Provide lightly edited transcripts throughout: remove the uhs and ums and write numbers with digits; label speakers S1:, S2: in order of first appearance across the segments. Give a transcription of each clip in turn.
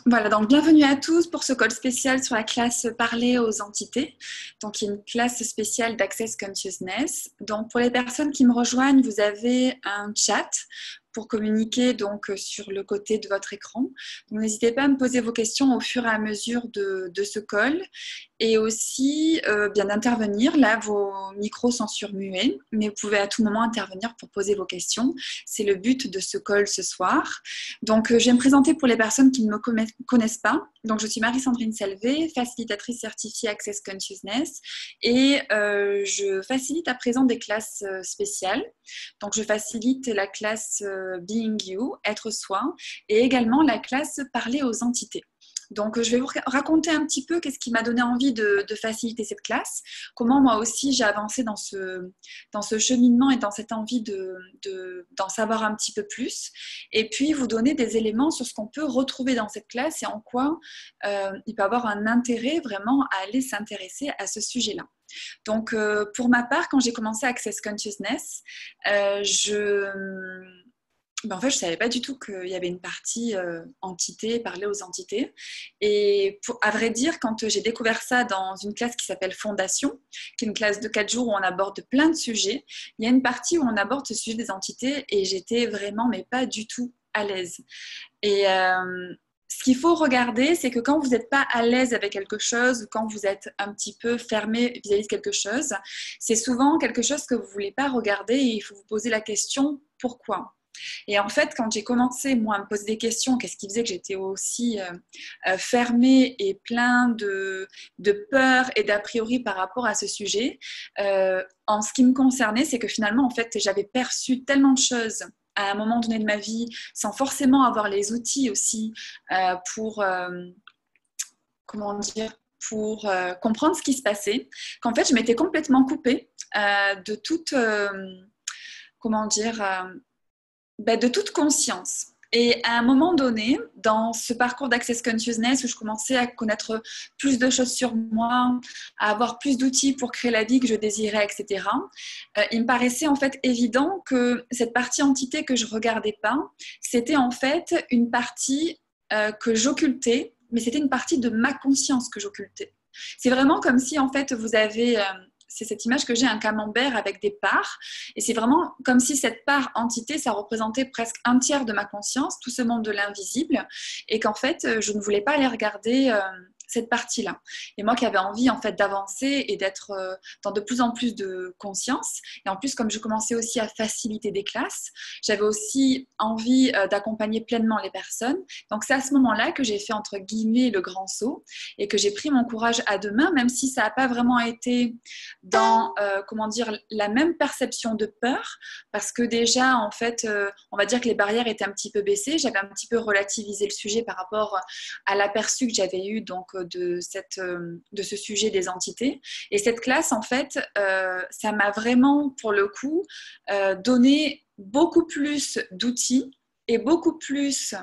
S1: Voilà, donc bienvenue à tous pour ce call spécial sur la classe Parler aux entités. Donc, il y a une classe spéciale d'Access Consciousness. Donc, pour les personnes qui me rejoignent, vous avez un chat pour communiquer donc sur le côté de votre écran. Donc, n'hésitez pas à me poser vos questions au fur et à mesure de ce call et aussi bien d'intervenir. Là, vos micros sont surmués, mais vous pouvez à tout moment intervenir pour poser vos questions. C'est le but de ce call ce soir. Donc, je vais me présenter pour les personnes qui ne me connaissent pas. Donc, je suis Marie-Sandrine Selvé, facilitatrice certifiée Access Consciousness et je facilite à présent des classes spéciales. Donc, je facilite la classe Being You, être soi, et également la classe Parler aux entités. Donc, je vais vous raconter un petit peu qu'est-ce qui m'a donné envie de faciliter cette classe, comment moi aussi j'ai avancé dans ce cheminement et dans cette envie d'en savoir un petit peu plus, et puis vous donner des éléments sur ce qu'on peut retrouver dans cette classe et en quoi il peut avoir un intérêt vraiment à aller s'intéresser à ce sujet-là. Donc, pour ma part, quand j'ai commencé Access Consciousness, en fait, je ne savais pas du tout qu'il y avait une partie entité, parler aux entités. Et à vrai dire, quand j'ai découvert ça dans une classe qui s'appelle Fondation, qui est une classe de 4 jours où on aborde plein de sujets, il y a une partie où on aborde ce sujet des entités et j'étais vraiment, mais pas du tout à l'aise. Et ce qu'il faut regarder, c'est que quand vous n'êtes pas à l'aise avec quelque chose, ou quand vous êtes un petit peu fermé vis-à-vis de quelque chose, c'est souvent quelque chose que vous ne voulez pas regarder et il faut vous poser la question « pourquoi ?» Et en fait, quand j'ai commencé, moi, à me poser des questions, qu'est-ce qui faisait que j'étais aussi fermée et plein de peur et d'a priori par rapport à ce sujet, en ce qui me concernait, c'est que finalement, en fait, j'avais perçu tellement de choses à un moment donné de ma vie, sans forcément avoir les outils aussi pour, comment dire, pour comprendre ce qui se passait, qu'en fait, je m'étais complètement coupée de toute, comment dire, de toute conscience. Et à un moment donné, dans ce parcours d'Access Consciousness où je commençais à connaître plus de choses sur moi, à avoir plus d'outils pour créer la vie que je désirais, etc., il me paraissait en fait évident que cette partie entité que je ne regardais pas, c'était en fait une partie que j'occultais, mais c'était une partie de ma conscience que j'occultais. C'est vraiment comme si en fait vous avez... c'est cette image que j'ai, un camembert avec des parts. Et c'est vraiment comme si cette part entité, ça représentait presque un tiers de ma conscience, tout ce monde de l'invisible, et qu'en fait, je ne voulais pas aller regarder cette partie-là. Et moi qui avais envie en fait d'avancer et d'être dans de plus en plus de conscience, et en plus comme je commençais aussi à faciliter des classes, j'avais aussi envie d'accompagner pleinement les personnes. Donc c'est à ce moment-là que j'ai fait entre guillemets le grand saut et que j'ai pris mon courage à deux mains, même si ça n'a pas vraiment été dans comment dire, la même perception de peur, parce que déjà en fait on va dire que les barrières étaient un petit peu baissées, j'avais un petit peu relativisé le sujet par rapport à l'aperçu que j'avais eu donc de ce sujet des entités. Et cette classe en fait ça m'a vraiment pour le coup donné beaucoup plus d'outils et beaucoup plus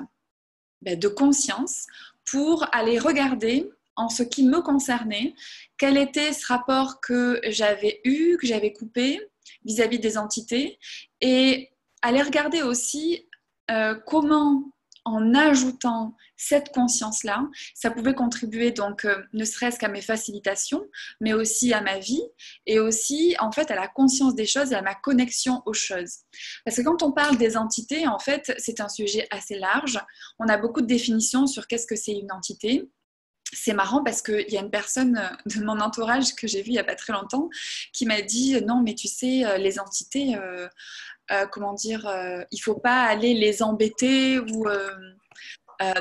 S1: de conscience pour aller regarder en ce qui me concernait, quel était ce rapport que j'avais eu, que j'avais coupé vis-à-vis des entités, et aller regarder aussi comment, en ajoutant cette conscience-là, ça pouvait contribuer donc ne serait-ce qu'à mes facilitations, mais aussi à ma vie, et aussi en fait à la conscience des choses et à ma connexion aux choses. Parce que quand on parle des entités, en fait, c'est un sujet assez large. On a beaucoup de définitions sur qu'est-ce que c'est une entité. C'est marrant parce qu'il y a une personne de mon entourage que j'ai vue il n'y a pas très longtemps qui m'a dit non mais tu sais les entités comment dire il ne faut pas aller les embêter ou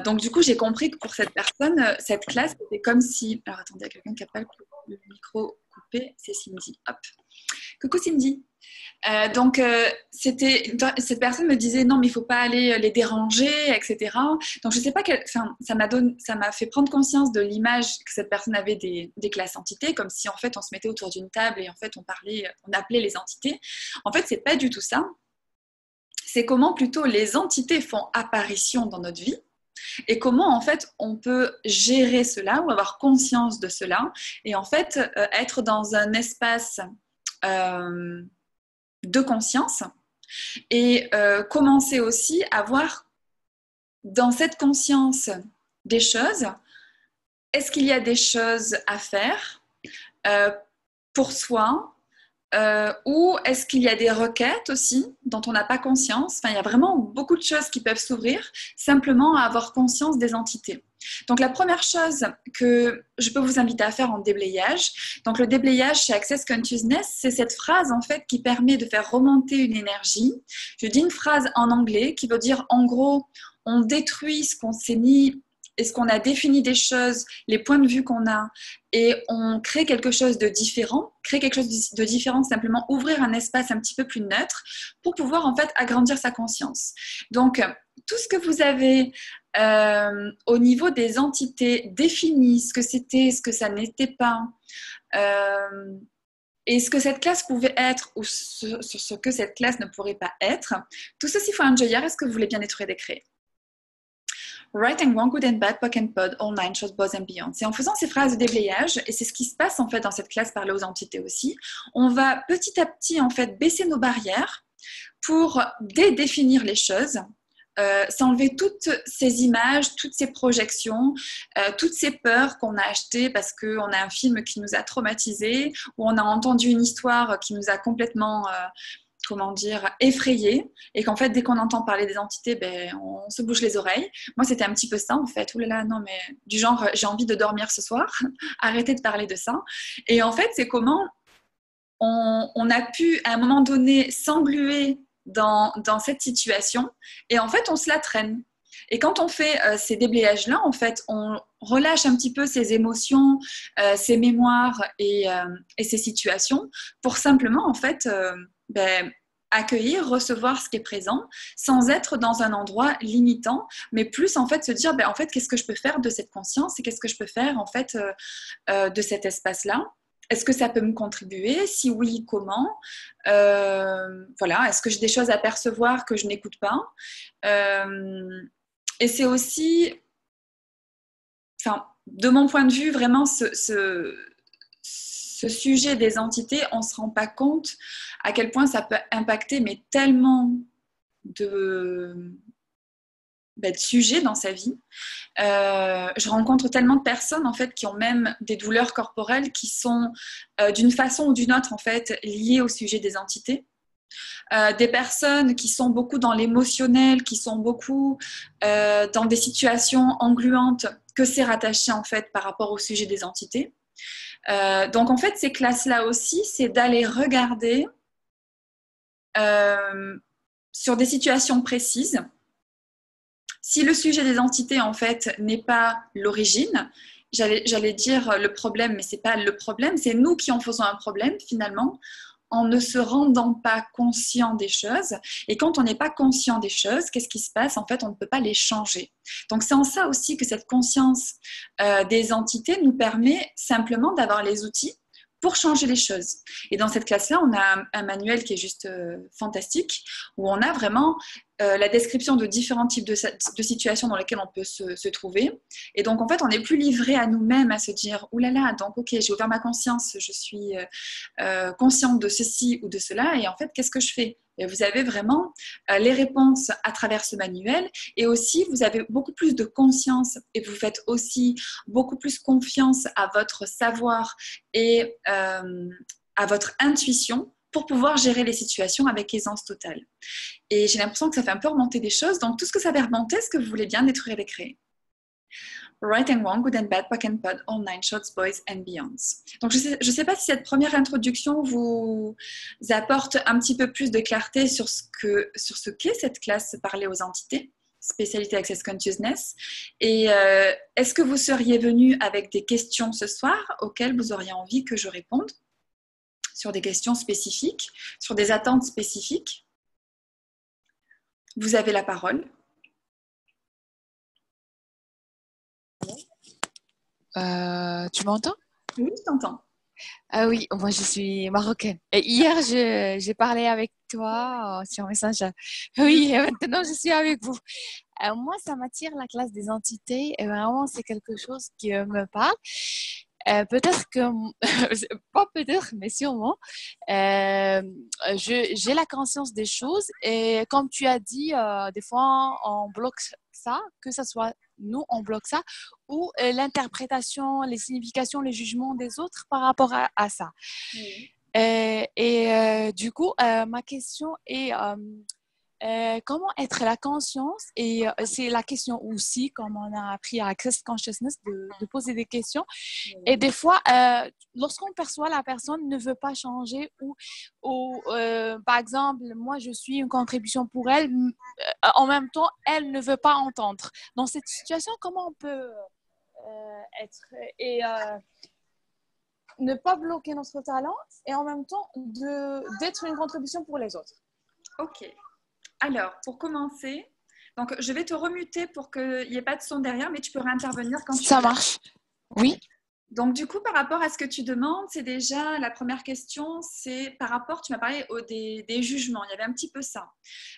S1: donc du coup j'ai compris que pour cette personne cette classe c'était comme si alors attendez il y a quelqu'un qui n'a pas le micro coupé, c'est Cindy. Hop. Coucou Cindy. Cette personne me disait non mais il faut pas aller les déranger, etc. Donc je sais pas ça m'a fait prendre conscience de l'image que cette personne avait des classes entités, comme si en fait on se mettait autour d'une table et en fait on appelait les entités. En fait c'est pas du tout ça. C'est comment plutôt les entités font apparition dans notre vie et comment en fait on peut gérer cela ou avoir conscience de cela et en fait être dans un espace de conscience et commencer aussi à voir dans cette conscience des choses. Est-ce qu'il y a des choses à faire euh, pour soi ou est-ce qu'il y a des requêtes aussi dont on n'a pas conscience? Enfin, il y a vraiment beaucoup de choses qui peuvent s'ouvrir simplement à avoir conscience des entités. Donc la première chose que je peux vous inviter à faire en déblayage, donc le déblayage chez Access Consciousness, c'est cette phrase en fait qui permet de faire remonter une énergie. Je dis une phrase en anglais qui veut dire en gros, on détruit ce qu'on s'est mis et ce qu'on a défini des choses, les points de vue qu'on a, et on crée quelque chose de différent. Créer quelque chose de différent, simplement ouvrir un espace un petit peu plus neutre pour pouvoir en fait agrandir sa conscience. Donc, tout ce que vous avez au niveau des entités définies, ce que c'était, ce que ça n'était pas, et ce que cette classe pouvait être ou sur ce que cette classe ne pourrait pas être, tout ceci faut un joyeur. Est-ce que vous voulez bien détruire et décréer? Right and wrong, good and bad, POC and POD, all nine shorts, boys and beyond. C'est en faisant ces phrases de déblayage, et c'est ce qui se passe en fait dans cette classe parler aux entités aussi, on va petit à petit en fait baisser nos barrières pour dédéfinir les choses, s'enlever toutes ces images, toutes ces projections, toutes ces peurs qu'on a achetées parce qu'on a un film qui nous a traumatisés, ou on a entendu une histoire qui nous a complètement effrayé, et qu'en fait, dès qu'on entend parler des entités, on se bouche les oreilles. Moi, c'était un petit peu ça, en fait. Ouh là là, non, mais du genre, j'ai envie de dormir ce soir, arrêtez de parler de ça. Et en fait, c'est comment on a pu, à un moment donné, s'engluer dans cette situation, et en fait, on se la traîne. Et quand on fait ces déblayages-là, en fait, on relâche un petit peu ces émotions, ces mémoires et ces situations pour simplement, en fait, accueillir, recevoir ce qui est présent sans être dans un endroit limitant, mais plus en fait se dire en fait qu'est-ce que je peux faire de cette conscience et qu'est-ce que je peux faire en fait de cet espace-là. Est-ce que ça peut me contribuer? Si oui, comment? Voilà, est-ce que j'ai des choses à percevoir que je n'écoute pas? Et c'est aussi, enfin, de mon point de vue, vraiment ce sujet des entités, on ne se rend pas compte à quel point ça peut impacter mais tellement de sujets dans sa vie. Je rencontre tellement de personnes en fait qui ont même des douleurs corporelles qui sont d'une façon ou d'une autre en fait liées au sujet des entités. Des personnes qui sont beaucoup dans l'émotionnel, qui sont beaucoup dans des situations engluantes que c'est rattaché en fait par rapport au sujet des entités. Donc en fait ces classes-là aussi, c'est d'aller regarder sur des situations précises. Si le sujet des entités en fait n'est pas l'origine, j'allais dire le problème, mais c'est pas le problème, c'est nous qui en faisons un problème finalement, en ne se rendant pas conscient des choses. Et quand on n'est pas conscient des choses, qu'est-ce qui se passe? En fait, on ne peut pas les changer. Donc, c'est en ça aussi que cette conscience des entités nous permet simplement d'avoir les outils pour changer les choses. Et dans cette classe-là, on a un manuel qui est juste fantastique, où on a vraiment la description de différents types de situations dans lesquelles on peut se trouver. Et donc, en fait, on n'est plus livré à nous-mêmes à se dire « Ouh là là, donc ok, j'ai ouvert ma conscience, je suis consciente de ceci ou de cela, et en fait, qu'est-ce que je fais ?» Et vous avez vraiment les réponses à travers ce manuel, et aussi, vous avez beaucoup plus de conscience, et vous faites aussi beaucoup plus confiance à votre savoir et à votre intuition pour pouvoir gérer les situations avec aisance totale. Et j'ai l'impression que ça fait un peu remonter des choses. Donc, tout ce que ça fait remonter, est-ce que vous voulez bien détruire et décréer? Right and wrong, good and bad, POC and POD, all nine shorts, boys and beyonds. Donc, je sais pas si cette première introduction vous apporte un petit peu plus de clarté sur ce qu'est cette classe parler aux entités, spécialité Access Consciousness. Et est-ce que vous seriez venu avec des questions ce soir auxquelles vous auriez envie que je réponde? Sur des questions spécifiques, sur des attentes spécifiques? Vous avez la parole.
S2: Tu m'entends?
S1: Oui, je t'entends.
S2: Ah oui, moi je suis marocaine. Et hier, j'ai parlé avec toi sur Messenger. Oui, et maintenant je suis avec vous. Moi, ça m'attire la classe des entités et vraiment, c'est quelque chose qui me parle. Peut-être que, pas peut-être, mais sûrement, j'ai la conscience des choses et comme tu as dit, des fois on bloque ça, que ce soit nous, on bloque ça, ou l'interprétation, les significations, les jugements des autres par rapport à ça.
S1: Oui.
S2: Du coup, ma question est comment être la conscience et c'est la question aussi, comme on a appris à Access Consciousness, de poser des questions. Et des fois, lorsqu'on perçoit la personne ne veut pas changer ou par exemple, moi, je suis une contribution pour elle, en même temps, elle ne veut pas entendre. Dans cette situation, comment on peut être et ne pas bloquer notre talent et en même temps d'être une contribution pour les autres?
S1: Ok. Alors, pour commencer, donc je vais te remuter pour qu'il n'y ait pas de son derrière, mais tu peux réintervenir quand tu veux.
S2: Ça marche. Oui.
S1: Donc, du coup, par rapport à ce que tu demandes, c'est déjà la première question, c'est par rapport, tu m'as parlé des jugements, il y avait un petit peu ça.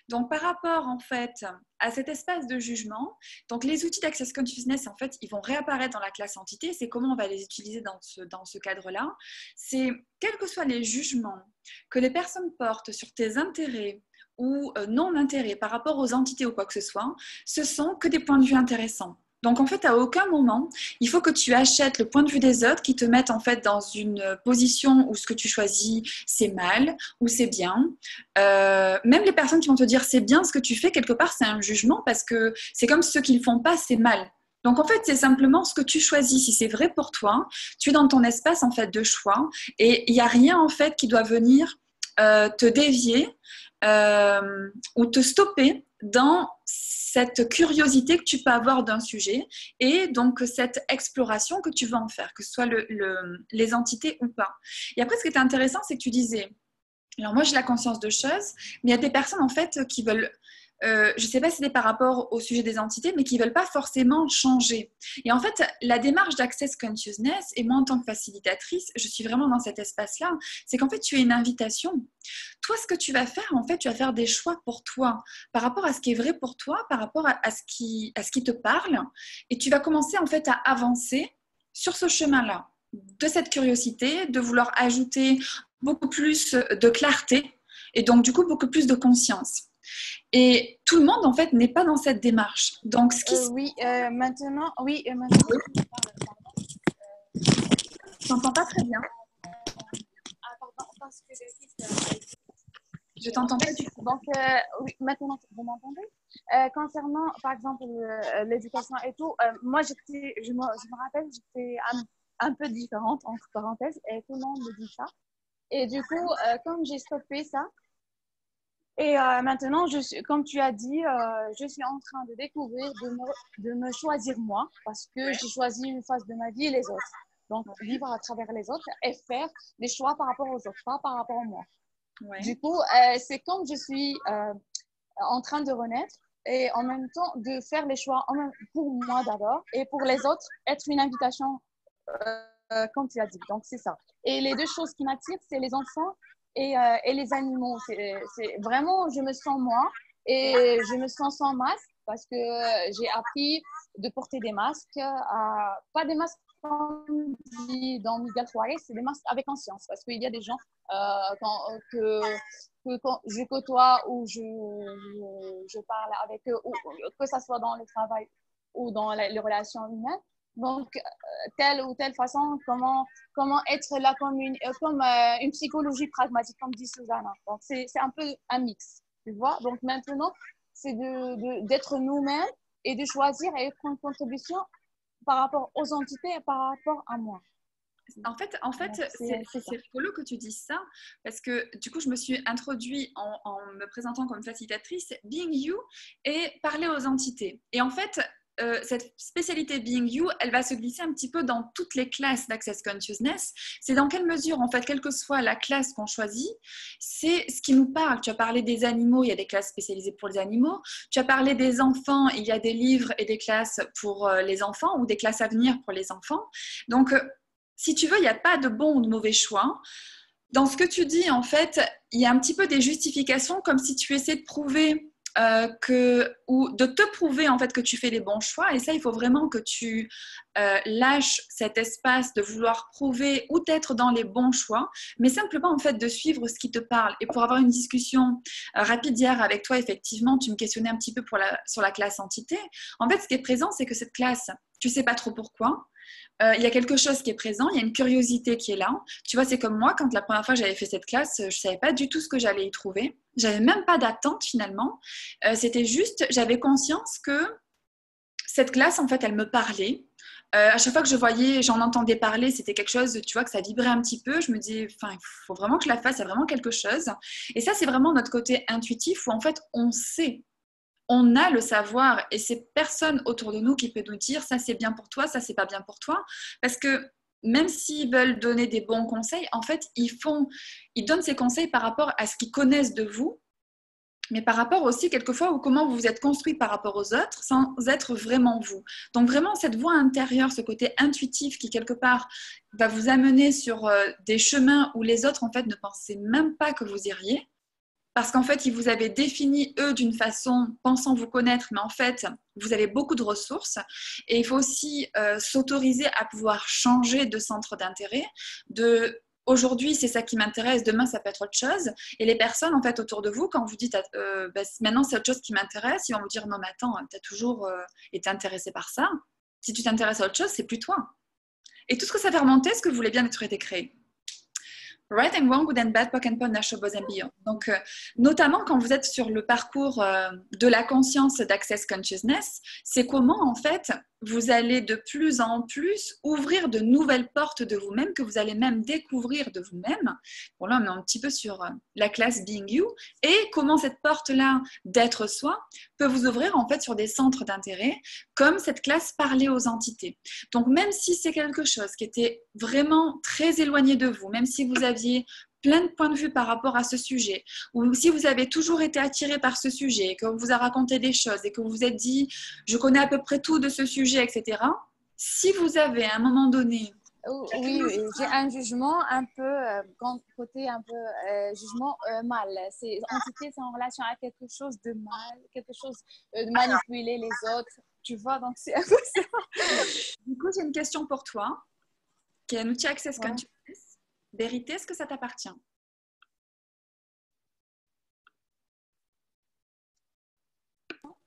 S1: Donc, par rapport, en fait, à cet espace de jugement, donc les outils d'Access Consciousness, en fait, ils vont réapparaître dans la classe entité. C'est comment on va les utiliser dans ce cadre-là. C'est, quels que soient les jugements que les personnes portent sur tes intérêts ou non-intérêts par rapport aux entités ou quoi que ce soit, ce sont que des points de vue intéressants. Donc, en fait, à aucun moment, il faut que tu achètes le point de vue des autres qui te mettent en fait dans une position où ce que tu choisis, c'est mal ou c'est bien. Même les personnes qui vont te dire c'est bien ce que tu fais, quelque part, c'est un jugement parce que c'est comme ceux qui ne le font pas, c'est mal. Donc, en fait, c'est simplement ce que tu choisis. Si c'est vrai pour toi, tu es dans ton espace en fait de choix et il n'y a rien en fait qui doit venir te dévier ou te stopper dans cette curiosité que tu peux avoir d'un sujet et donc cette exploration que tu vas en faire, que ce soit les entités ou pas. Et après, ce qui était intéressant, c'est que tu disais, alors moi j'ai la conscience de choses, mais il y a des personnes en fait qui veulent, je ne sais pas si c'est par rapport au sujet des entités, mais qui ne veulent pas forcément changer. Et en fait, la démarche d'Access Consciousness, et moi en tant que facilitatrice, je suis vraiment dans cet espace-là, c'est qu'en fait tu es une invitation. Toi, ce que tu vas faire, en fait, tu vas faire des choix pour toi, par rapport à ce qui est vrai pour toi, par rapport à ce qui te parle, et tu vas commencer en fait à avancer sur ce chemin-là, de cette curiosité, de vouloir ajouter beaucoup plus de clarté, et donc du coup beaucoup plus de conscience. Et tout le monde, en fait, n'est pas dans cette démarche. Donc, ce qui
S2: Maintenant.
S1: Je t'entends pas très bien.
S2: Pardon, parce que
S1: Je t'entends pas du tout.
S2: donc, oui, maintenant, vous m'entendez? Concernant, par exemple, l'éducation et tout, moi, je me rappelle, j'étais un peu différente, entre parenthèses, et tout le monde me dit ça. Et du coup, comme j'ai stoppé ça, et maintenant, comme tu as dit, je suis en train de découvrir, de me choisir moi, parce que j'ai choisi une phase de ma vie et les autres. Donc, vivre à travers les autres et faire des choix par rapport aux autres, pas par rapport à moi.
S1: Ouais.
S2: Du coup, c'est comme je suis en train de renaître et en même temps de faire les choix pour moi d'abord et pour les autres, être une invitation, comme tu as dit. Donc, c'est ça. Et les deux choses qui m'attirent, c'est les enfants et les animaux. C'est vraiment, je me sens moi et je me sens sans masque parce que j'ai appris de porter des masques, pas des masques comme dit dans Miguel Juarez, c'est des masques avec conscience parce qu'il y a des gens quand je côtoie ou je parle avec eux, ou, que ce soit dans le travail ou dans les relations humaines. Donc, telle ou telle façon, comment être là comme une psychologie pragmatique, comme dit Susanna. Donc, c'est un peu un mix, tu vois. Donc, maintenant, c'est d'être nous-mêmes et de choisir et être une contribution par rapport aux entités et par rapport à moi.
S1: En fait, c'est rigolo que tu dises ça parce que du coup, je me suis introduite en me présentant comme facilitatrice Being You et parler aux entités. Et en fait, cette spécialité Being You, elle va se glisser un petit peu dans toutes les classes d'Access Consciousness. C'est dans quelle mesure, en fait, quelle que soit la classe qu'on choisit, c'est ce qui nous parle. Tu as parlé des animaux, il y a des classes spécialisées pour les animaux. Tu as parlé des enfants, il y a des livres et des classes pour les enfants ou des classes à venir pour les enfants. Donc, si tu veux, il n'y a pas de bon ou de mauvais choix. Dans ce que tu dis, en fait, il y a un petit peu des justifications comme si tu essaies de prouver ou de te prouver en fait que tu fais les bons choix. Et ça, il faut vraiment que tu lâches cet espace de vouloir prouver ou d'être dans les bons choix, mais simplement en fait de suivre ce qui te parle. Et pour avoir une discussion rapide hier avec toi, effectivement, tu me questionnais un petit peu sur la classe entité. En fait, ce qui est présent, c'est que cette classe, tu sais pas trop pourquoi. Il y a quelque chose qui est présent, il y a une curiosité qui est là. Tu vois, c'est comme moi, quand la première fois j'avais fait cette classe, je ne savais pas du tout ce que j'allais y trouver. J'avais même pas d'attente finalement. C'était juste, j'avais conscience que cette classe, en fait, elle me parlait. À chaque fois que je voyais, j'en entendais parler, c'était quelque chose, tu vois, que ça vibrait un petit peu. Je me dis, enfin, il faut vraiment que je la fasse, il y a vraiment quelque chose. Et ça, c'est vraiment notre côté intuitif où, en fait, on sait. On a le savoir et c'est personne autour de nous qui peut nous dire ça c'est bien pour toi, ça c'est pas bien pour toi. Parce que même s'ils veulent donner des bons conseils, en fait, ils donnent ces conseils par rapport à ce qu'ils connaissent de vous, mais par rapport aussi quelquefois au comment vous vous êtes construit par rapport aux autres sans être vraiment vous. Donc vraiment cette voix intérieure, ce côté intuitif qui quelque part va vous amener sur des chemins où les autres en fait ne pensaient même pas que vous iriez. Parce qu'en fait, ils vous avaient défini, eux, d'une façon, pensant vous connaître, mais en fait, vous avez beaucoup de ressources. Et il faut aussi s'autoriser à pouvoir changer de centre d'intérêt. Aujourd'hui, c'est ça qui m'intéresse, demain, ça peut être autre chose. Et les personnes, en fait, autour de vous, quand vous dites maintenant, c'est autre chose qui m'intéresse, ils vont vous dire non, mais attends, tu as toujours été intéressé par ça. Si tu t'intéresses à autre chose, c'est plus toi. Et tout ce que ça fait remonter, ce que voulait bien être été créé. Right and wrong, good and bad, POC and POD, natural, both and beyond. Donc, notamment quand vous êtes sur le parcours de la conscience d'Access Consciousness, c'est comment en fait vous allez de plus en plus ouvrir de nouvelles portes de vous-même que vous allez même découvrir de vous-même. Bon là, on est un petit peu sur la classe Being You et comment cette porte-là d'être soi peut vous ouvrir en fait sur des centres d'intérêt comme cette classe Parler aux entités. Donc, même si c'est quelque chose qui était vraiment très éloigné de vous, même si vous aviez plein de points de vue par rapport à ce sujet, ou si vous avez toujours été attiré par ce sujet, qu'on vous a raconté des choses et que vous vous êtes dit « je connais à peu près tout de ce sujet », etc. Si vous avez à un moment donné...
S2: Oui, j'ai un jugement un peu, côté un peu jugement mal. Ces entités sont en relation à quelque chose de mal, quelque chose de manipuler les autres, tu vois, donc c'est un peu ça.
S1: Du coup, j'ai une question pour toi, qui est un outil Access
S2: Ouais.
S1: Consciousness. Vérité, est-ce que ça t'appartient?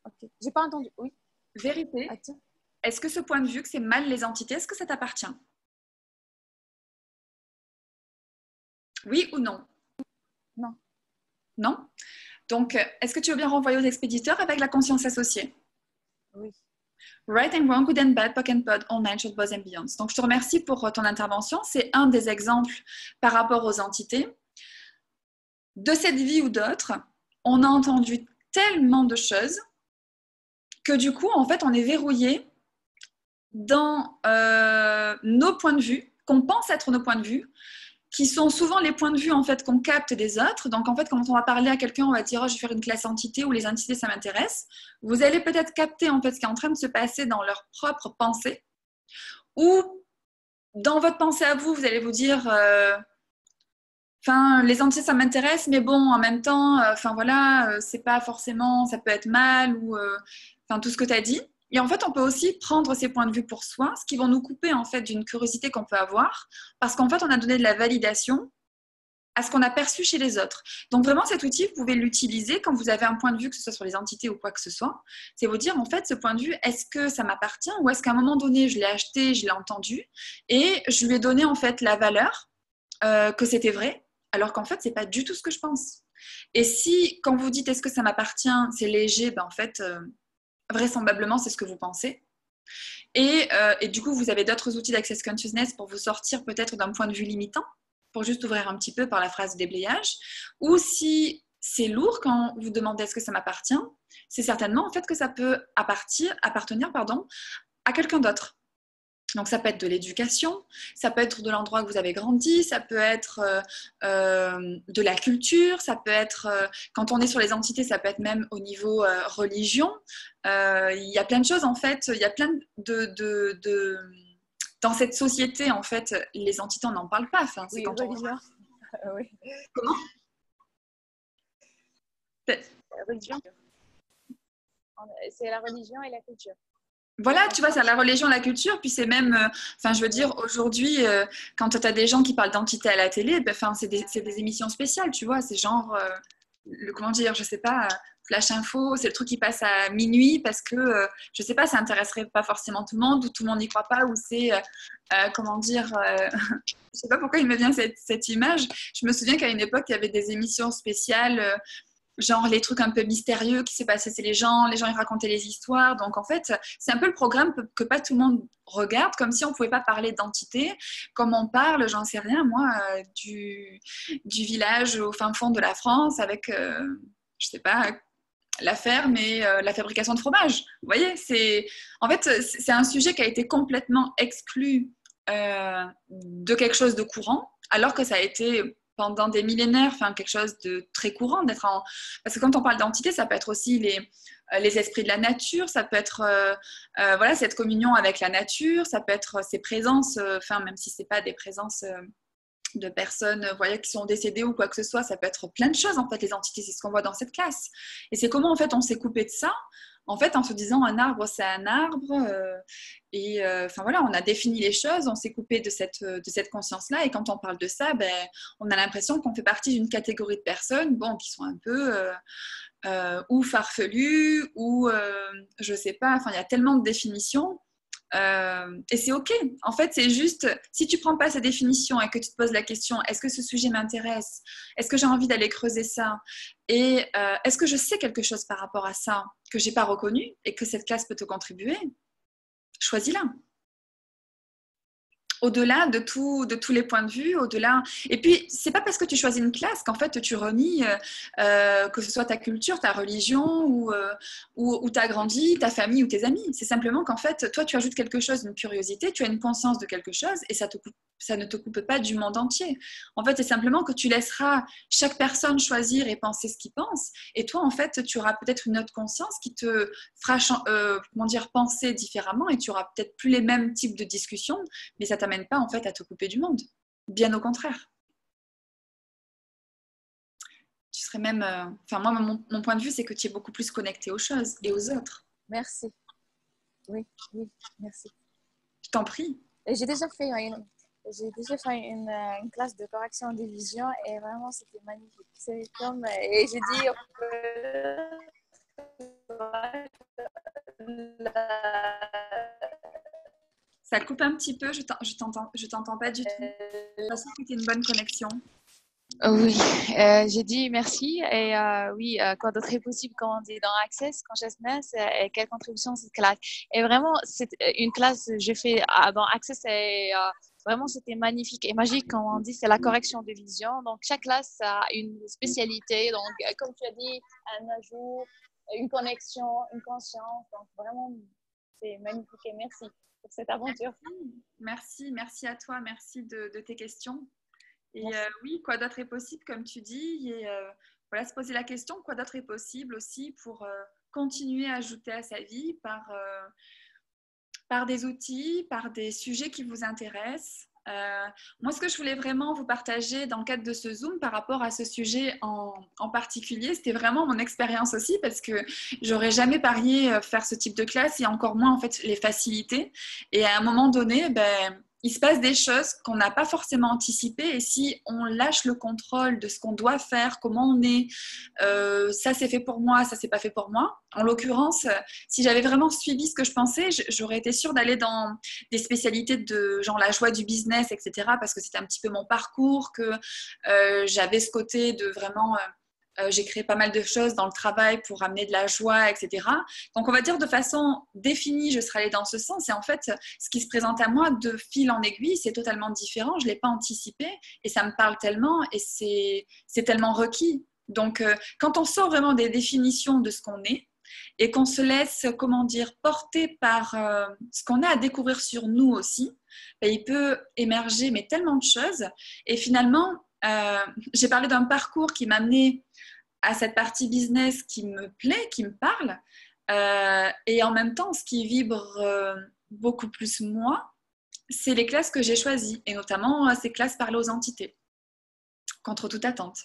S2: Ok, j'ai pas entendu. Oui.
S1: Vérité,
S2: Attends.
S1: est-ce que ce point de vue que c'est mal les entités, est-ce que ça t'appartient? Oui ou non?
S2: Non.
S1: Non? Donc, est-ce que tu veux bien renvoyer aux expéditeurs avec la conscience associée?
S2: Oui.
S1: Right and wrong, good and bad, POC and POD, all nine, short, boys and beyonds. Donc, je te remercie pour ton intervention. C'est un des exemples par rapport aux entités. De cette vie ou d'autres, on a entendu tellement de choses que du coup, en fait, on est verrouillé dans nos points de vue, qu'on pense être nos points de vue, qui sont souvent les points de vue en fait qu'on capte des autres. Donc en fait, quand on va parler à quelqu'un, on va dire oh, je vais faire une classe entité ou les entités ça m'intéresse. Vous allez peut-être capter en fait ce qui est en train de se passer dans leur propre pensée, ou dans votre pensée à vous, vous allez vous dire enfin les entités ça m'intéresse, mais bon en même temps, enfin voilà, c'est pas forcément, ça peut être mal ou enfin tout ce que tu as dit. Et en fait, on peut aussi prendre ces points de vue pour soi, ce qui vont nous couper en fait d'une curiosité qu'on peut avoir, parce qu'en fait, on a donné de la validation à ce qu'on a perçu chez les autres. Donc vraiment, cet outil, vous pouvez l'utiliser quand vous avez un point de vue, que ce soit sur les entités ou quoi que ce soit. C'est vous dire, en fait, ce point de vue, est-ce que ça m'appartient ou est-ce qu'à un moment donné, je l'ai acheté, je l'ai entendu et je lui ai donné en fait la valeur que c'était vrai, alors qu'en fait, c'est pas du tout ce que je pense. Et si, quand vous dites est-ce que ça m'appartient, c'est léger, ben en fait, vraisemblablement, c'est ce que vous pensez. Et du coup, vous avez d'autres outils d'Access Consciousness pour vous sortir peut-être d'un point de vue limitant, pour juste ouvrir un petit peu par la phrase de déblayage. Ou si c'est lourd quand vous demandez est-ce que ça m'appartient, c'est certainement en fait que ça peut appartenir à quelqu'un d'autre. Donc ça peut être de l'éducation, ça peut être de l'endroit où vous avez grandi, ça peut être de la culture, ça peut être, quand on est sur les entités, ça peut être même au niveau religion. Il y a plein de choses en fait, il y a plein dans cette société en fait, les entités on n'en parle pas. Enfin, c'est
S2: Oui,
S1: quand
S2: religion. Oui.
S1: Comment?
S2: Religion. C'est la religion et la culture.
S1: Voilà, tu vois, c'est la religion, la culture, puis c'est même, enfin, je veux dire, aujourd'hui, quand tu as des gens qui parlent d'entité à la télé, ben, enfin, c'est des émissions spéciales, tu vois, c'est genre, comment dire, je sais pas, Flash Info, c'est le truc qui passe à minuit parce que, je sais pas, ça intéresserait pas forcément tout le monde, ou tout le monde n'y croit pas, ou c'est, comment dire, je sais pas pourquoi il me vient cette image. Je me souviens qu'à une époque, il y avait des émissions spéciales, genre les trucs un peu mystérieux qui se passaient, c'est les gens ils racontaient les histoires. Donc en fait, c'est un peu le programme que pas tout le monde regarde, comme si on pouvait pas parler d'entité, comme on parle, j'en sais rien, moi, du village au fin fond de la France avec, je sais pas, la ferme et la fabrication de fromage. Vous voyez, en fait, c'est un sujet qui a été complètement exclu de quelque chose de courant, alors que ça a été pendant des millénaires, enfin, quelque chose de très courant d'être en... Parce que quand on parle d'entité, ça peut être aussi les esprits de la nature, ça peut être voilà, cette communion avec la nature, ça peut être ces présences, enfin, même si ce n'est pas des présences de personnes voilà, qui sont décédées ou quoi que ce soit, ça peut être plein de choses en fait, les entités, c'est ce qu'on voit dans cette classe. Et c'est comment en fait on s'est coupé de ça, en fait en se disant un arbre c'est un arbre, enfin voilà, on a défini les choses, on s'est coupé de cette conscience-là, et quand on parle de ça, ben, on a l'impression qu'on fait partie d'une catégorie de personnes bon, qui sont un peu ou farfelues, ou je sais pas, enfin il y a tellement de définitions. Et c'est OK. En fait, c'est juste, si tu prends pas ces définitions et que tu te poses la question, est-ce que ce sujet m'intéresse? Est-ce que j'ai envie d'aller creuser ça? Et est-ce que je sais quelque chose par rapport à ça que j'ai pas reconnu et que cette classe peut te contribuer? Choisis-la. Au-delà de tous les points de vue, au-delà. Et puis, c'est pas parce que tu choisis une classe qu'en fait tu renies que ce soit ta culture, ta religion, ou tu as grandi, ta famille ou tes amis. C'est simplement qu'en fait, toi, tu ajoutes quelque chose, une curiosité, tu as une conscience de quelque chose, et ça ne te coupe pas du monde entier. En fait, c'est simplement que tu laisseras chaque personne choisir et penser ce qu'il pense. Et toi, en fait, tu auras peut-être une autre conscience qui te fera comment dire, penser différemment, et tu auras peut-être plus les mêmes types de discussions, mais ça t'amène pas en fait à te couper du monde. Bien au contraire. Tu serais même... Enfin, moi, mon point de vue, c'est que tu es beaucoup plus connecté aux choses et aux autres.
S2: Merci. Oui, oui, merci.
S1: Je t'en prie.
S2: J'ai déjà fait une classe de correction des visions et vraiment c'était magnifique. C'est comme et j'ai dit
S1: ça coupe un petit peu, je t'entends pas du tout. De toute façon, c'était une bonne connexion.
S2: Oui, j'ai dit merci et oui, quoi d'autre est possible, comme on dit dans Access Consciousness, et quelle contribution cette classe. Et vraiment, c'est une classe que j'ai fait dans Access et vraiment c'était magnifique et magique, comme on dit, c'est la correction de vision. Donc chaque classe a une spécialité, donc comme tu as dit, un ajout, une connexion, une conscience. Donc vraiment, c'est magnifique et merci pour cette aventure.
S1: Merci à toi, merci de tes questions. Et oui, quoi d'autre est possible, comme tu dis, et voilà, se poser la question, quoi d'autre est possible aussi pour continuer à ajouter à sa vie par des outils, par des sujets qui vous intéressent. Moi, ce que je voulais vraiment vous partager dans le cadre de ce Zoom par rapport à ce sujet en particulier, c'était vraiment mon expérience aussi, parce que j'aurais jamais parié faire ce type de classe, et encore moins en fait les faciliter. Et à un moment donné, ben, il se passe des choses qu'on n'a pas forcément anticipées, et si on lâche le contrôle de ce qu'on doit faire, comment on est, ça c'est fait pour moi, ça c'est pas fait pour moi. En l'occurrence, si j'avais vraiment suivi ce que je pensais, j'aurais été sûre d'aller dans des spécialités de genre la joie du business, etc. Parce que c'était un petit peu mon parcours, que j'avais ce côté de vraiment... j'ai créé pas mal de choses dans le travail pour amener de la joie, etc. Donc, on va dire de façon définie, je serais allée dans ce sens. Et en fait, ce qui se présente à moi de fil en aiguille, c'est totalement différent. Je ne l'ai pas anticipé et ça me parle tellement, et c'est tellement requis. Donc, quand on sort vraiment des définitions de ce qu'on est et qu'on se laisse, comment dire, porter par ce qu'on a à découvrir sur nous aussi, ben, il peut émerger mais tellement de choses. Et finalement, j'ai parlé d'un parcours qui m'a amené à cette partie business qui me plaît, qui me parle, et en même temps, ce qui vibre beaucoup plus moi, c'est les classes que j'ai choisies, et notamment ces classes parlées aux entités, contre toute attente.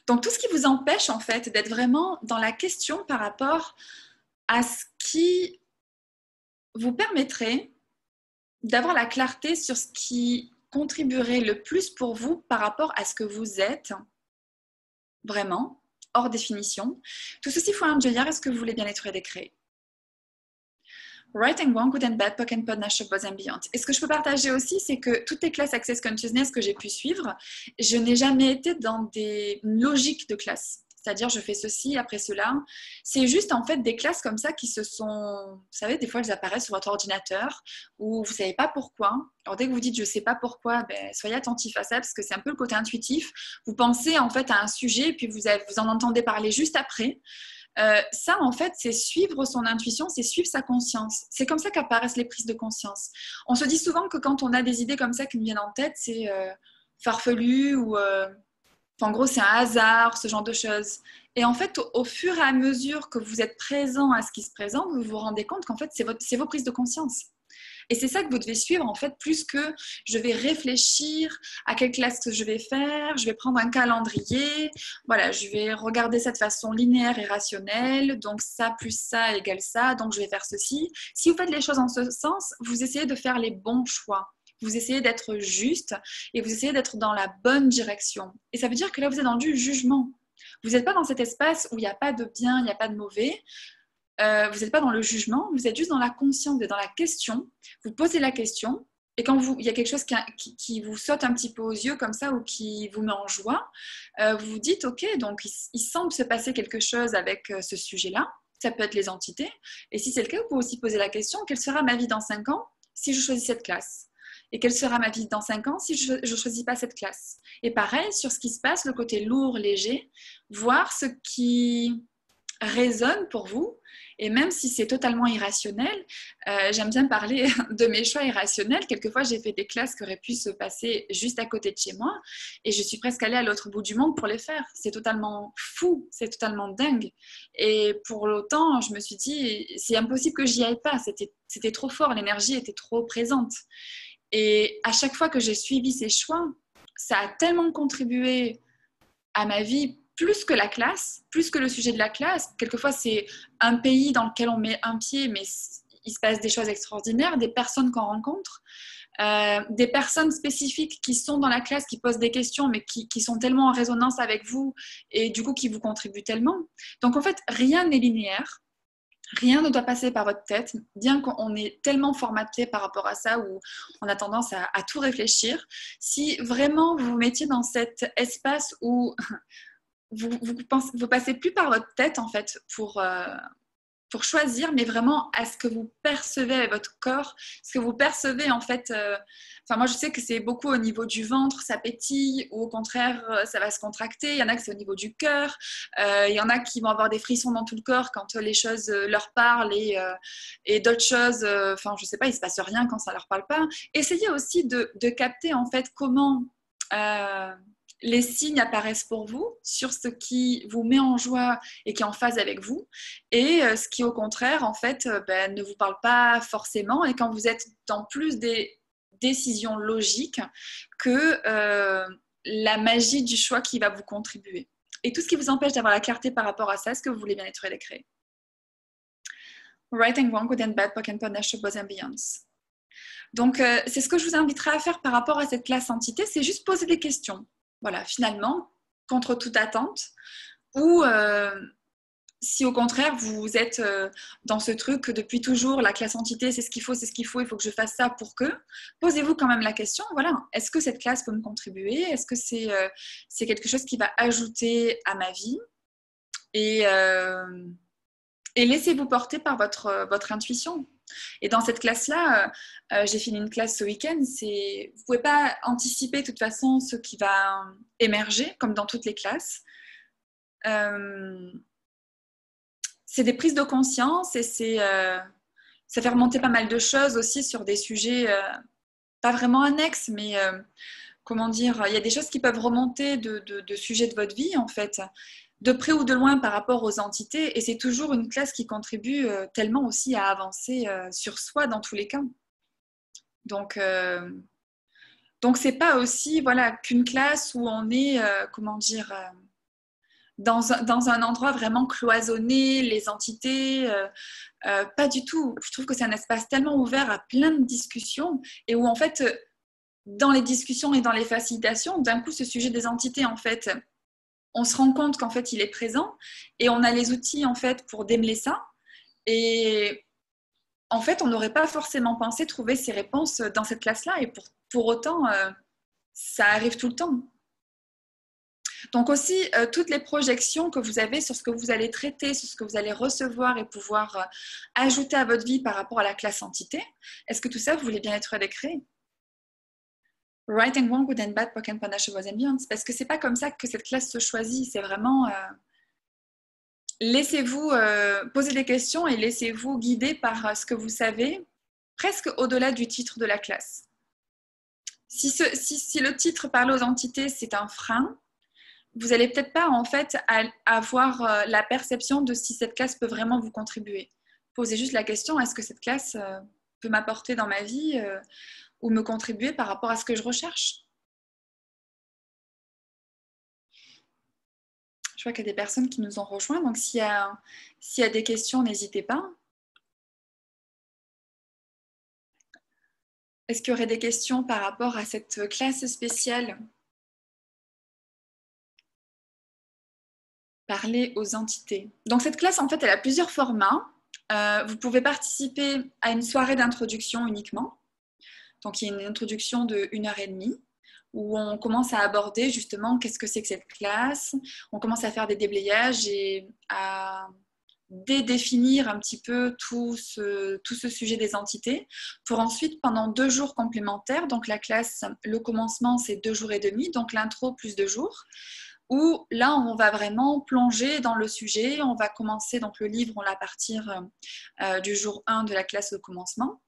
S1: Donc, tout ce qui vous empêche, en fait, d'être vraiment dans la question par rapport à ce qui vous permettrait d'avoir la clarté sur ce qui contribuerait le plus pour vous par rapport à ce que vous êtes, vraiment, hors définition. Tout ceci faut un est ce que vous voulez bien être décret. Right and wrong, good and bad, POC and POD, Nash, Buzz and Beyond. Et ce que je peux partager aussi, c'est que toutes les classes Access Consciousness que j'ai pu suivre, je n'ai jamais été dans des logiques de classe. C'est-à-dire, je fais ceci, après cela. C'est juste, en fait, des classes comme ça qui se sont... Vous savez, des fois, elles apparaissent sur votre ordinateur où vous ne savez pas pourquoi. Alors, dès que vous dites « je ne sais pas pourquoi », soyez attentif à ça parce que c'est un peu le côté intuitif. Vous pensez, en fait, à un sujet puis vous en entendez parler juste après. Ça, en fait, c'est suivre son intuition, c'est suivre sa conscience. C'est comme ça qu'apparaissent les prises de conscience. On se dit souvent que quand on a des idées comme ça qui nous viennent en tête, c'est farfelu ou... en gros, c'est un hasard, ce genre de choses. Et en fait, au fur et à mesure que vous êtes présent à ce qui se présente, vous vous rendez compte qu'en fait, c'est vos prises de conscience. Et c'est ça que vous devez suivre, en fait, plus que je vais réfléchir à quelle classe que je vais faire, je vais prendre un calendrier, voilà, je vais regarder ça de façon linéaire et rationnelle, donc ça plus ça égale ça, donc je vais faire ceci. Si vous faites les choses en ce sens, vous essayez de faire les bons choix. Vous essayez d'être juste et vous essayez d'être dans la bonne direction. Et ça veut dire que là, vous êtes dans du jugement. Vous n'êtes pas dans cet espace où il n'y a pas de bien, il n'y a pas de mauvais. Vous n'êtes pas dans le jugement, vous êtes juste dans la conscience, vous êtes dans la question. Vous posez la question et quand il y a quelque chose qui vous saute un petit peu aux yeux comme ça ou qui vous met en joie, vous vous dites « Ok, donc il semble se passer quelque chose avec ce sujet-là. » Ça peut être les entités. Et si c'est le cas, vous pouvez aussi poser la question « Quelle sera ma vie dans 5 ans si je choisis cette classe ?» Et quelle sera ma vie dans 5 ans si je ne choisis pas cette classe? Et pareil, sur ce qui se passe, le côté lourd, léger, voir ce qui résonne pour vous. Et même si c'est totalement irrationnel, j'aime bien parler de mes choix irrationnels. Quelquefois, j'ai fait des classes qui auraient pu se passer juste à côté de chez moi et je suis presque allée à l'autre bout du monde pour les faire. C'est totalement fou, c'est totalement dingue. Et pour l'autant, je me suis dit, c'est impossible que j'y aille pas. C'était trop fort, l'énergie était trop présente. Et à chaque fois que j'ai suivi ces choix, ça a tellement contribué à ma vie, plus que la classe, plus que le sujet de la classe. Quelquefois, c'est un pays dans lequel on met un pied, mais il se passe des choses extraordinaires, des personnes qu'on rencontre, des personnes spécifiques qui sont dans la classe, qui posent des questions, mais qui sont tellement en résonance avec vous et du coup qui vous contribuent tellement. Donc en fait, rien n'est linéaire. Rien ne doit passer par votre tête, bien qu'on est tellement formaté par rapport à ça où on a tendance à tout réfléchir. Si vraiment vous vous mettiez dans cet espace où vous passez plus par votre tête en fait pour choisir, mais vraiment à ce que vous percevez avec votre corps, ce que vous percevez en fait. Enfin, moi, je sais que c'est beaucoup au niveau du ventre, ça pétille, ou au contraire, ça va se contracter. Il y en a que c'est au niveau du cœur. Il y en a qui vont avoir des frissons dans tout le corps quand les choses leur parlent et d'autres choses, enfin, je sais pas, il se passe rien quand ça leur parle pas. Essayez aussi de capter en fait comment les signes apparaissent pour vous sur ce qui vous met en joie et qui est en phase avec vous et ce qui au contraire en fait ne vous parle pas forcément et quand vous êtes dans plus des décisions logiques que la magie du choix qui va vous contribuer. Et tout ce qui vous empêche d'avoir la clarté par rapport à ça, est-ce que vous voulez bien être décret? Right and wrong, good and bad, POC and POD, Nash, Buzz and Beyonds. Donc, c'est ce que je vous inviterai à faire par rapport à cette classe entité, c'est juste poser des questions. Voilà, finalement, contre toute attente, ou si au contraire vous êtes dans ce truc que depuis toujours, la classe entité, c'est ce qu'il faut, il faut que je fasse ça pour que, posez-vous quand même la question, voilà, est-ce que cette classe peut me contribuer? Est-ce que c'est quelque chose qui va ajouter à ma vie? Et laissez-vous porter par votre intuition. Et dans cette classe-là, j'ai fini une classe ce week-end, vous ne pouvez pas anticiper de toute façon ce qui va émerger, comme dans toutes les classes. C'est des prises de conscience et ça fait remonter pas mal de choses aussi sur des sujets pas vraiment annexes, mais comment dire, il y a des choses qui peuvent remonter de sujets de votre vie en fait, de près ou de loin par rapport aux entités, et c'est toujours une classe qui contribue tellement aussi à avancer sur soi dans tous les cas. Donc c'est pas aussi voilà qu'une classe où on est comment dire dans un endroit vraiment cloisonné, les entités, pas du tout. Je trouve que c'est un espace tellement ouvert à plein de discussions et où en fait, dans les discussions et dans les facilitations, d'un coup, ce sujet des entités, en fait, on se rend compte qu'en fait, il est présent et on a les outils en fait pour démêler ça. Et en fait, on n'aurait pas forcément pensé trouver ces réponses dans cette classe-là et pour autant, ça arrive tout le temps. Donc aussi, toutes les projections que vous avez sur ce que vous allez traiter, sur ce que vous allez recevoir et pouvoir ajouter à votre vie par rapport à la classe entité, est-ce que tout ça, vous voulez bien être décrit? Right and wrong, good and bad, poken panache was ambiance. Parce que c'est pas comme ça que cette classe se choisit. C'est vraiment laissez-vous poser des questions et laissez-vous guider par ce que vous savez, presque au-delà du titre de la classe. Si le titre parle aux entités, c'est un frein, vous n'allez peut-être pas en fait avoir la perception de si cette classe peut vraiment vous contribuer. Posez juste la question, est-ce que cette classe peut m'apporter dans ma vie ou me contribuer par rapport à ce que je recherche? Je vois qu'il y a des personnes qui nous ont rejoints, donc s'il y a des questions, n'hésitez pas. Est-ce qu'il y aurait des questions par rapport à cette classe spéciale? Parler aux entités. Donc cette classe, en fait, elle a plusieurs formats. Vous pouvez participer à une soirée d'introduction uniquement. Donc il y a une introduction de 1h30 où on commence à aborder justement qu'est-ce que c'est que cette classe. On commence à faire des déblayages et à définir un petit peu tout ce sujet des entités pour ensuite, pendant 2 jours complémentaires, donc la classe, le commencement, c'est 2 jours et demi, donc l'intro plus 2 jours, où là, on va vraiment plonger dans le sujet. On va commencer, donc le livre, on l'a à partir du jour 1 de la classe au commencement.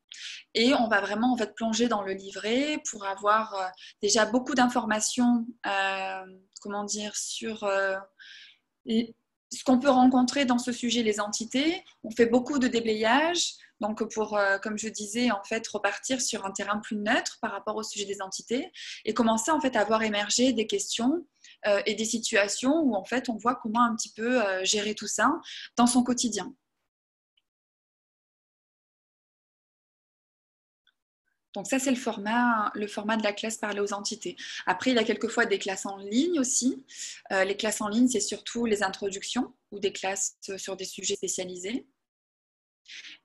S1: Et on va vraiment en fait plonger dans le livret pour avoir déjà beaucoup d'informations, comment dire, sur ce qu'on peut rencontrer dans ce sujet, les entités. On fait beaucoup de déblayage, donc pour, comme je disais, en fait, repartir sur un terrain plus neutre par rapport au sujet des entités et commencer en fait à voir émerger des questions et des situations où en fait on voit comment un petit peu gérer tout ça dans son quotidien. Donc ça, c'est le format de la classe parler aux entités. Après, il y a quelquefois des classes en ligne aussi. Les classes en ligne, c'est surtout les introductions ou des classes sur des sujets spécialisés.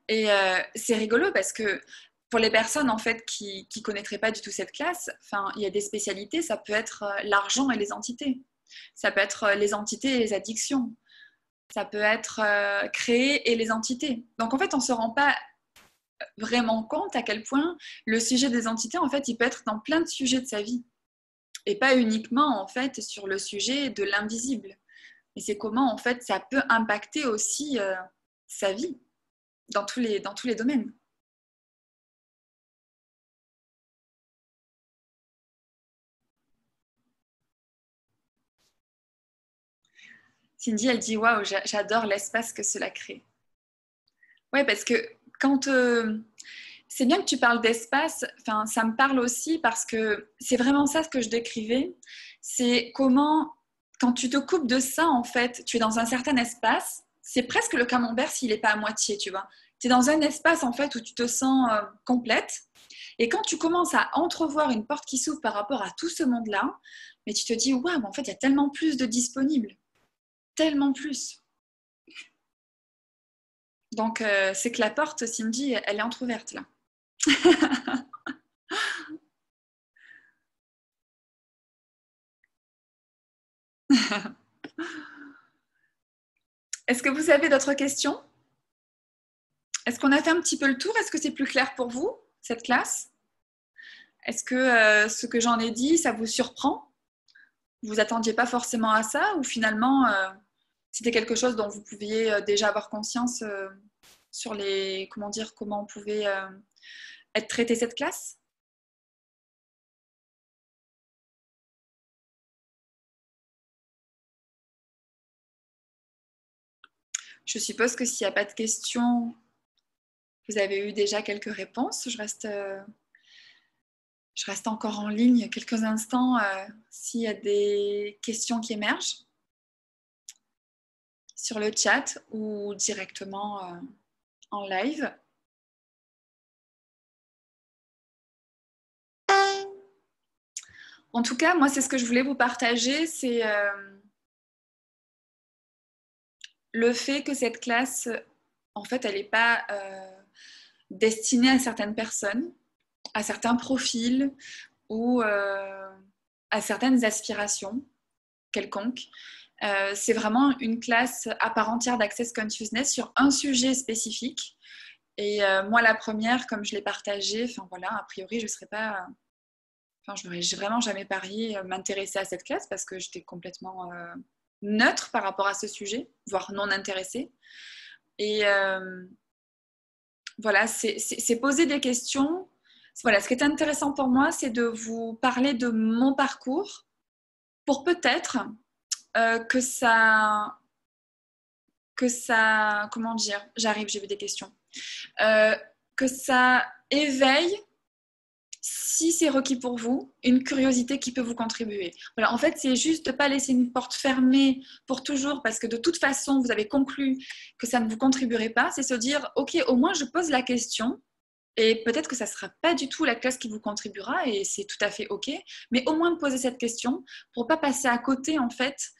S1: Et c'est rigolo parce que pour les personnes en fait qui ne connaîtraient pas du tout cette classe, il y a des spécialités, ça peut être l'argent et les entités. Ça peut être les entités et les addictions. Ça peut être créer et les entités. Donc en fait, on ne se rend pas vraiment compte à quel point le sujet des entités, en fait, il peut être dans plein de sujets de sa vie. Et pas uniquement, en fait, sur le sujet de l'invisible. Et c'est comment, en fait, ça peut impacter aussi sa vie dans tous les domaines. Cindy, elle dit « Waouh, j'adore l'espace que cela crée ». Ouais, parce que quand... c'est bien que tu parles d'espace, ça me parle aussi parce que c'est vraiment ça ce que je décrivais. C'est comment, quand tu te coupes de ça, en fait, tu es dans un certain espace. C'est presque le camembert s'il n'est pas à moitié, tu vois. Tu es dans un espace, en fait, où tu te sens complète. Et quand tu commences à entrevoir une porte qui s'ouvre par rapport à tout ce monde-là, mais tu te dis, waouh, en fait, il y a tellement plus de disponibles. Tellement plus. Donc, c'est que la porte, Cindy, elle est entrouverte, là. Est-ce que vous avez d'autres questions? Est-ce qu'on a fait un petit peu le tour? Est-ce que c'est plus clair pour vous, cette classe? Est-ce que ce que j'en ai dit, ça vous surprend? Vous ne attendiez pas forcément à ça ou finalement, c'était quelque chose dont vous pouviez déjà avoir conscience sur comment on pouvait être traité cette classe? Je suppose que s'il n'y a pas de questions, vous avez eu déjà quelques réponses. Je reste encore en ligne quelques instants s'il y a des questions qui émergent. sur le chat ou directement en live. En tout cas, moi, c'est ce que je voulais vous partager, c'est le fait que cette classe, en fait, elle n'est pas destinée à certaines personnes, à certains profils ou à certaines aspirations quelconques. C'est vraiment une classe à part entière d'Access Consciousness sur un sujet spécifique. Et moi, la première, comme je l'ai partagée, enfin voilà, a priori, je serais pas... Enfin, je n'aurais vraiment jamais parié m'intéresser à cette classe parce que j'étais complètement neutre par rapport à ce sujet, voire non intéressée. Et voilà, c'est poser des questions. Voilà, ce qui est intéressant pour moi, c'est de vous parler de mon parcours pour peut-être que ça, comment dire, j'arrive, j'ai vu des questions, que ça éveille, si c'est requis pour vous, une curiosité qui peut vous contribuer. Voilà, en fait, c'est juste de ne pas laisser une porte fermée pour toujours parce que de toute façon, vous avez conclu que ça ne vous contribuerait pas. C'est se dire, ok, au moins je pose la question et peut-être que ça ne sera pas du tout la classe qui vous contribuera et c'est tout à fait ok, mais au moins de poser cette question pour ne pas passer à côté en fait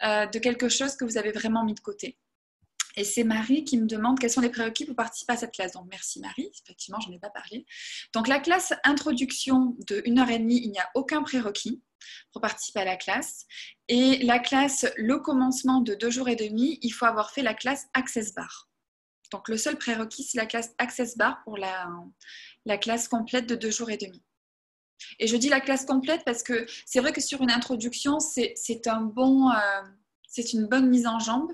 S1: de quelque chose que vous avez vraiment mis de côté. Et c'est Marie qui me demande quels sont les prérequis pour participer à cette classe. Donc, merci Marie, effectivement, je n'en ai pas parlé. Donc, la classe introduction de 1h30, il n'y a aucun prérequis pour participer à la classe. Et la classe, le commencement de 2 jours et demi, il faut avoir fait la classe Access Bar. Donc, le seul prérequis, c'est la classe Access Bar pour la classe complète de 2 jours et demi. Et je dis la classe complète parce que c'est vrai que sur une introduction, c'est une bonne mise en jambe,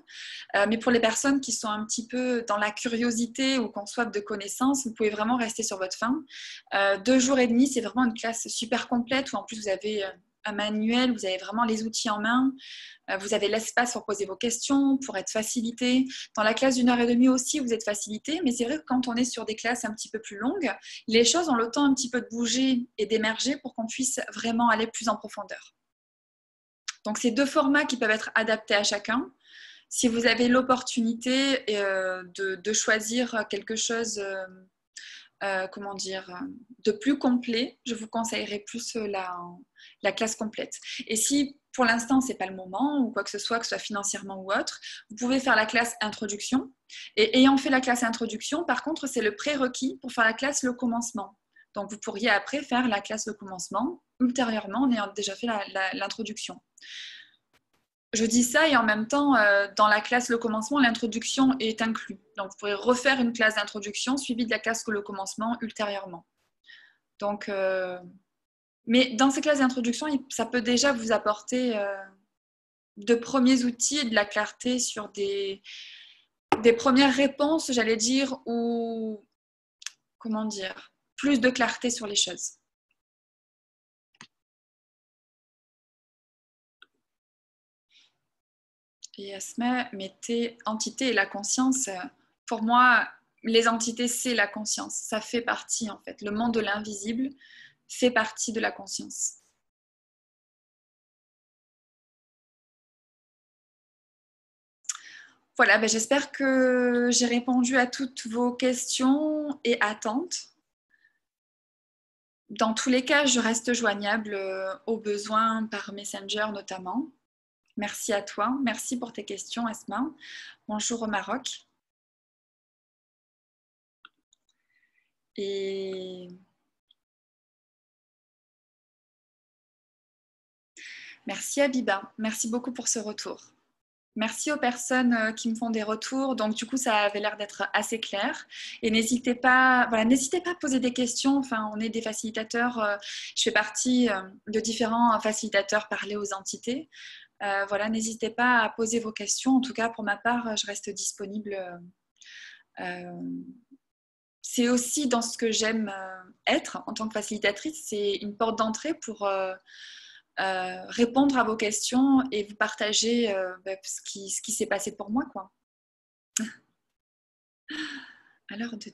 S1: mais pour les personnes qui sont un petit peu dans la curiosité ou qui ont soif de connaissances, vous pouvez vraiment rester sur votre faim. 2 jours et demi, c'est vraiment une classe super complète où en plus vous avez un manuel, vous avez vraiment les outils en main, vous avez l'espace pour poser vos questions, pour être facilité. Dans la classe d'1h30 aussi, vous êtes facilité, mais c'est vrai que quand on est sur des classes un petit peu plus longues, les choses ont le temps un petit peu de bouger et d'émerger pour qu'on puisse vraiment aller plus en profondeur. Donc, c'est 2 formats qui peuvent être adaptés à chacun. Si vous avez l'opportunité de choisir quelque chose, comment dire, de plus complet, je vous conseillerais plus la classe complète. Et si pour l'instant, ce n'est pas le moment ou quoi que ce soit financièrement ou autre, vous pouvez faire la classe introduction. Et ayant fait la classe introduction, par contre, c'est le prérequis pour faire la classe le commencement. Donc, vous pourriez après faire la classe le commencement ultérieurement en ayant déjà fait l'introduction. Je dis ça et en même temps, dans la classe le commencement, l'introduction est inclue. Donc, vous pourrez refaire une classe d'introduction suivie de la classe le commencement ultérieurement. Donc, mais dans ces classes d'introduction, ça peut déjà vous apporter de premiers outils et de la clarté sur des premières réponses, j'allais dire, ou comment dire, plus de clarté sur les choses. Et Asma mettait entité et la conscience. Pour moi, les entités, c'est la conscience. Ça fait partie, en fait. Le monde de l'invisible fait partie de la conscience. Voilà, ben j'espère que j'ai répondu à toutes vos questions et attentes. Dans tous les cas, je reste joignable aux besoins par Messenger notamment. Merci à toi. Merci pour tes questions, Asma. Bonjour au Maroc. Et merci Abiba. Merci beaucoup pour ce retour. Merci aux personnes qui me font des retours. Donc, du coup, ça avait l'air d'être assez clair. Et n'hésitez pas, voilà, n'hésitez pas à poser des questions. Enfin, on est des facilitateurs. Je fais partie de différents facilitateurs parler aux entités. Voilà, n'hésitez pas à poser vos questions. En tout cas, pour ma part, je reste disponible. C'est aussi dans ce que j'aime être en tant que facilitatrice. C'est une porte d'entrée pour répondre à vos questions et vous partager ce qui s'est passé pour moi, quoi. Alors, de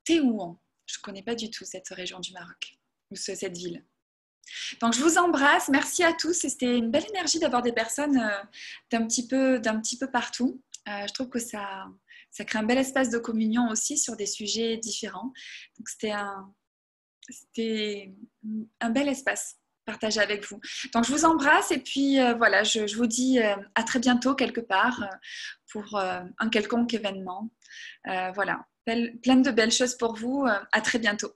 S1: Téhouan. Je ne connais pas du tout cette région du Maroc, ou cette ville. Donc, je vous embrasse. Merci à tous. Et c'était une belle énergie d'avoir des personnes d'un petit peu partout. Je trouve que ça crée un bel espace de communion aussi sur des sujets différents. Donc, c'était un bel espace partagé avec vous. Donc, je vous embrasse et puis voilà, je vous dis à très bientôt quelque part pour un quelconque événement. Voilà, plein de belles choses pour vous. À très bientôt.